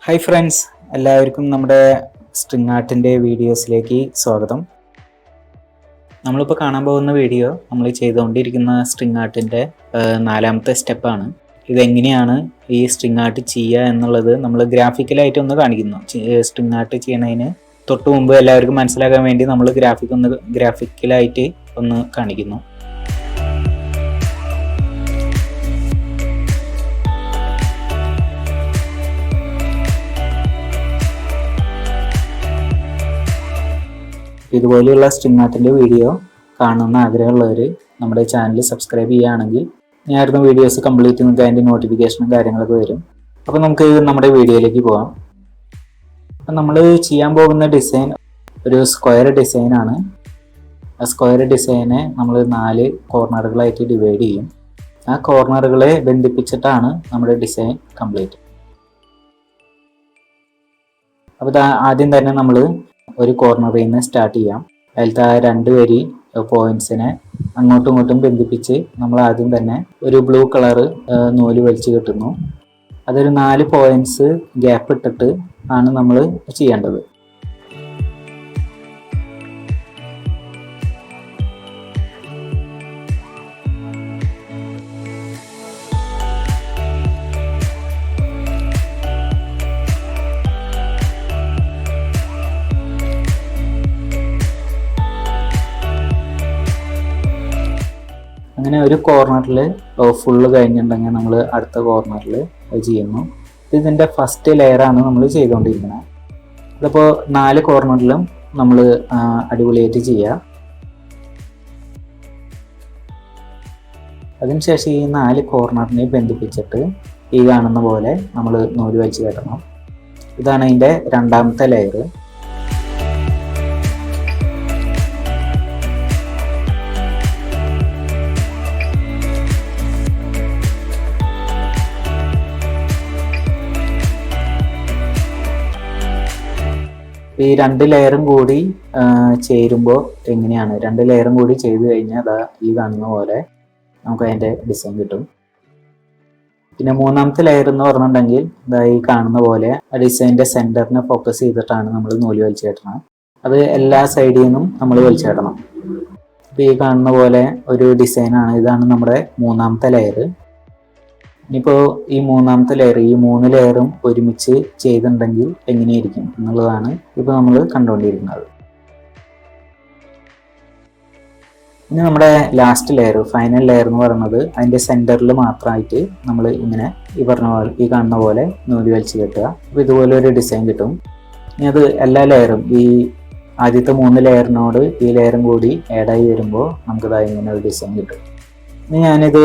Hi friends, എല്ലാവർക്കും നമ്മുടെ string ആർട്ടിൻ്റെ വീഡിയോസിലേക്ക് സ്വാഗതം. നമ്മളിപ്പോൾ കാണാൻ പോകുന്ന വീഡിയോ നമ്മൾ ചെയ്തുകൊണ്ടിരിക്കുന്ന സ്ട്രിങ് ആർട്ടിൻ്റെ 4ാമത്തെ സ്റ്റെപ്പാണ്. ഇതെങ്ങനെയാണ് ഈ സ്ട്രിങ് ആർട്ട് ചെയ്യുക എന്നുള്ളത് നമ്മൾ ഗ്രാഫിക്കലായിട്ട് ഒന്ന് കാണിക്കുന്നു. സ്ട്രിങ് ആർട്ട് ചെയ്യണതിന് തൊട്ട് മുമ്പ് എല്ലാവർക്കും മനസ്സിലാക്കാൻ വേണ്ടി നമ്മൾ ഗ്രാഫിക്കലായിട്ട് ഒന്ന് കാണിക്കുന്നു. ഇതുപോലെയുള്ള സ്ട്രിങ് ആർട്ടിൻ്റെ വീഡിയോ കാണുന്ന ആഗ്രഹമുള്ളവർ നമ്മുടെ ചാനൽ സബ്സ്ക്രൈബ് ചെയ്യുകയാണെങ്കിൽ ഞാൻ അടുത്ത വീഡിയോസ് കംപ്ലീറ്റ് നിങ്ങൾക്ക് അതിൻ്റെ നോട്ടിഫിക്കേഷനും കാര്യങ്ങളൊക്കെ വരും. അപ്പോൾ നമുക്ക് നമ്മുടെ വീഡിയോയിലേക്ക് പോകാം. അപ്പം നമ്മൾ ചെയ്യാൻ പോകുന്ന ഡിസൈൻ ഒരു സ്ക്വയർ ഡിസൈനാണ്. ആ സ്ക്വയർ ഡിസൈനെ നമ്മൾ 4 കോർണറുകളായിട്ട് ഡിവൈഡ് ചെയ്യും. ആ കോർണറുകളെ ബന്ധിപ്പിച്ചിട്ടാണ് നമ്മുടെ ഡിസൈൻ കംപ്ലീറ്റ്. അപ്പോൾ ആദ്യം തന്നെ നമ്മൾ ഒരു കോർണറിൽ നിന്ന് സ്റ്റാർട്ട് ചെയ്യാം. അതിലത്തെ ആ 2 വരി പോയിന്റ്സിനെ അങ്ങോട്ടും ഇങ്ങോട്ടും ബന്ധിപ്പിച്ച് നമ്മൾ ആദ്യം തന്നെ ഒരു ബ്ലൂ കളറ് നൂല് വലിച്ചു കെട്ടുന്നു. അതൊരു 4 പോയിന്റ്സ് ഗ്യാപ്പ് ഇട്ടിട്ട് ആണ് നമ്മൾ ചെയ്യേണ്ടത്. അങ്ങനെ ഒരു കോർണറിൽ ഫുള്ള് കഴിഞ്ഞിട്ടുണ്ടെങ്കിൽ നമ്മൾ അടുത്ത കോർണറിൽ ചെയ്യുന്നു. ഇതിൻ്റെ ഫസ്റ്റ് ലെയറാണ് നമ്മൾ ചെയ്തുകൊണ്ടിരിക്കുന്നത്. അതിപ്പോൾ 4 കോർണറിലും നമ്മൾ അടിപൊളിയായിട്ട് ചെയ്യുക. അതിനുശേഷം ഈ 4 കോർണറിനെ ബന്ധിപ്പിച്ചിട്ട് ഈ കാണുന്ന പോലെ നമ്മൾ നൂല് വലിച്ച് കെട്ടണം. ഇതാണ് അതിൻ്റെ 2ാമത്തെ ലെയർ. ഈ 2 ലെയറും കൂടി ചേരുമ്പോൾ എങ്ങനെയാണ്, 2 ലെയറും കൂടി ചെയ്ത് കഴിഞ്ഞാൽ അതാ ഈ കാണുന്ന പോലെ നമുക്ക് അതിൻ്റെ ഡിസൈൻ കിട്ടും. പിന്നെ 3ാമത്തെ ലെയർ എന്ന് പറഞ്ഞിട്ടുണ്ടെങ്കിൽ ഇതാ ഈ കാണുന്ന പോലെ ആ ഡിസൈൻ്റെ സെൻറ്ററിനെ ഫോക്കസ് ചെയ്തിട്ടാണ് നമ്മൾ നൂല് വലിച്ചു കെട്ടണം. അത് എല്ലാ സൈഡിൽ നിന്നും നമ്മൾ വലിച്ചു കെട്ടണം. അപ്പോൾ ഈ കാണുന്ന പോലെ ഒരു ഡിസൈനാണ്. ഇതാണ് നമ്മുടെ 3ാമത്തെ ലെയർ. ഇനിയിപ്പോൾ ഈ 3ാമത്തെ ലെയർ, ഈ 3 ലെയറും ഒരുമിച്ച് ചെയ്തിട്ടുണ്ടെങ്കിൽ എങ്ങനെയായിരിക്കും എന്നുള്ളതാണ് ഇപ്പോൾ നമ്മൾ കണ്ടുകൊണ്ടിരിക്കുന്നത്. ഇനി നമ്മുടെ ലാസ്റ്റ് ലെയർ, ഫൈനൽ ലെയർ എന്ന് പറയുന്നത് അതിൻ്റെ സെൻറ്ററിൽ മാത്രമായിട്ട് നമ്മൾ ഇങ്ങനെ ഈ പറഞ്ഞ പോലെ ഈ കാണുന്ന പോലെ നൂല് വലിച്ച് കെട്ടുക. അപ്പോൾ ഇതുപോലെ ഒരു ഡിസൈൻ കിട്ടും. ഇനി അത് എല്ലാ ലെയറും ഈ ആദ്യത്തെ 3 ലെയറിനോട് ഈ ലെയറും കൂടി ആഡായി വരുമ്പോൾ നമുക്കിത് ഇങ്ങനെ ഒരു ഡിസൈൻ കിട്ടും. ഇനി ഞാനിത്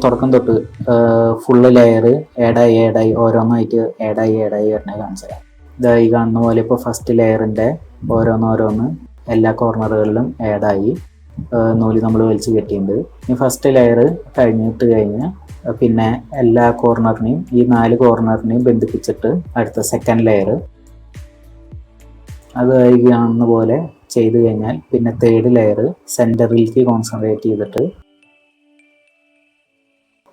തുടക്കം തൊട്ട് ഫുള്ള് ലെയർ ആഡായി ഓരോന്നായിട്ട് ആഡായി വരണേ കാണിച്ചു തരാം. ഇതായി കാണുന്ന പോലെ ഇപ്പോൾ ഫസ്റ്റ് ലെയറിൻ്റെ ഓരോന്ന് എല്ലാ കോർണറുകളിലും ആഡായി നൂല് നമ്മൾ വലിച്ച് കെട്ടിയിട്ടുണ്ട്. ഇനി ഫസ്റ്റ് ലെയർ കഴിഞ്ഞ് പിന്നെ എല്ലാ കോർണറിനെയും ഈ 4 കോർണറിനെയും ബന്ധിപ്പിച്ചിട്ട് അടുത്ത സെക്കൻഡ് ലെയർ അത് കാണുന്ന പോലെ ചെയ്ത് കഴിഞ്ഞാൽ പിന്നെ തേർഡ് ലെയർ സെൻറ്ററിലേക്ക് കോൺസെൻട്രേറ്റ് ചെയ്തിട്ട്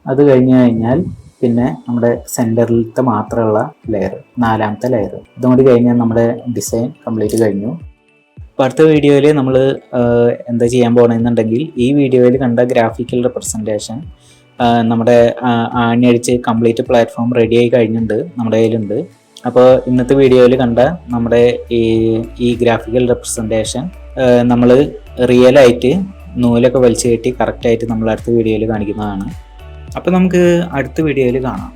അത് കഴിഞ്ഞാൽ പിന്നെ നമ്മുടെ സെൻറ്ററിലത്തെ മാത്രമുള്ള ലെയർ 4ാമത്തെ ലെയർ. ഇതും കൂടി കഴിഞ്ഞാൽ നമ്മുടെ ഡിസൈൻ കംപ്ലീറ്റ് കഴിഞ്ഞു. അപ്പോൾ അടുത്ത വീഡിയോയിൽ നമ്മൾ എന്താ ചെയ്യാൻ പോകണമെന്നുണ്ടെങ്കിൽ ഈ വീഡിയോയിൽ കണ്ട ഗ്രാഫിക്കൽ റെപ്രസെൻറ്റേഷൻ നമ്മുടെ ആണിയടിച്ച് കംപ്ലീറ്റ് പ്ലാറ്റ്ഫോം റെഡിയായി കഴിഞ്ഞിട്ടുണ്ട്, നമ്മുടെ കയ്യിലുണ്ട്. അപ്പോൾ ഇന്നത്തെ വീഡിയോയിൽ കണ്ട നമ്മുടെ ഈ ഗ്രാഫിക്കൽ റെപ്രസെൻറ്റേഷൻ നമ്മൾ റിയലായിട്ട് നൂലൊക്കെ വലിച്ചു കെട്ടി കറക്റ്റായിട്ട് നമ്മൾ അടുത്ത വീഡിയോയിൽ കാണിക്കുന്നതാണ്. അപ്പോൾ നമുക്ക് അടുത്ത വീഡിയോയിൽ കാണാം.